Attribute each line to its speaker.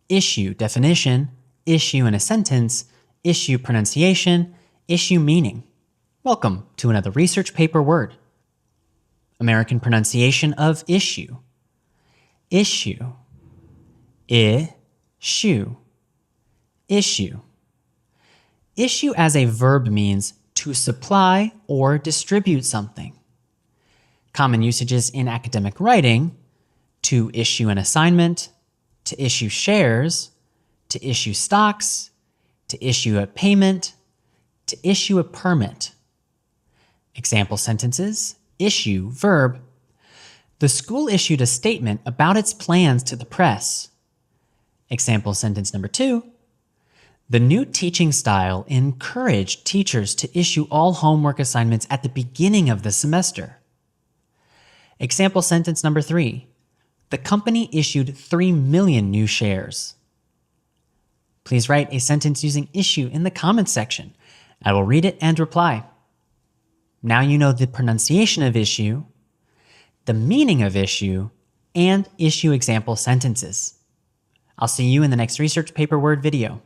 Speaker 1: issue definition, issue in a sentence, issue pronunciation, issue meaning. Welcome to another research paper word. American pronunciation of issue. Issue. I-ssue. Issue. Issue as a verb means to supply or distribute something. Common usages in academic writing: to issue an assignment, to issue shares, to issue stocks, to issue a payment, to issue a permit. Example sentences: issue, verb. The school issued a statement about its plans to the press. Example sentence number 2. The new teaching style encouraged teachers to issue all homework assignments at the beginning of the semester. Example sentence number 3. The company issued 3 million new shares. Please write a sentence using issue in the comments section. I will read it and reply. Now you know the pronunciation of issue, the meaning of issue, and issue example sentences. I'll see you in the next research paper word video.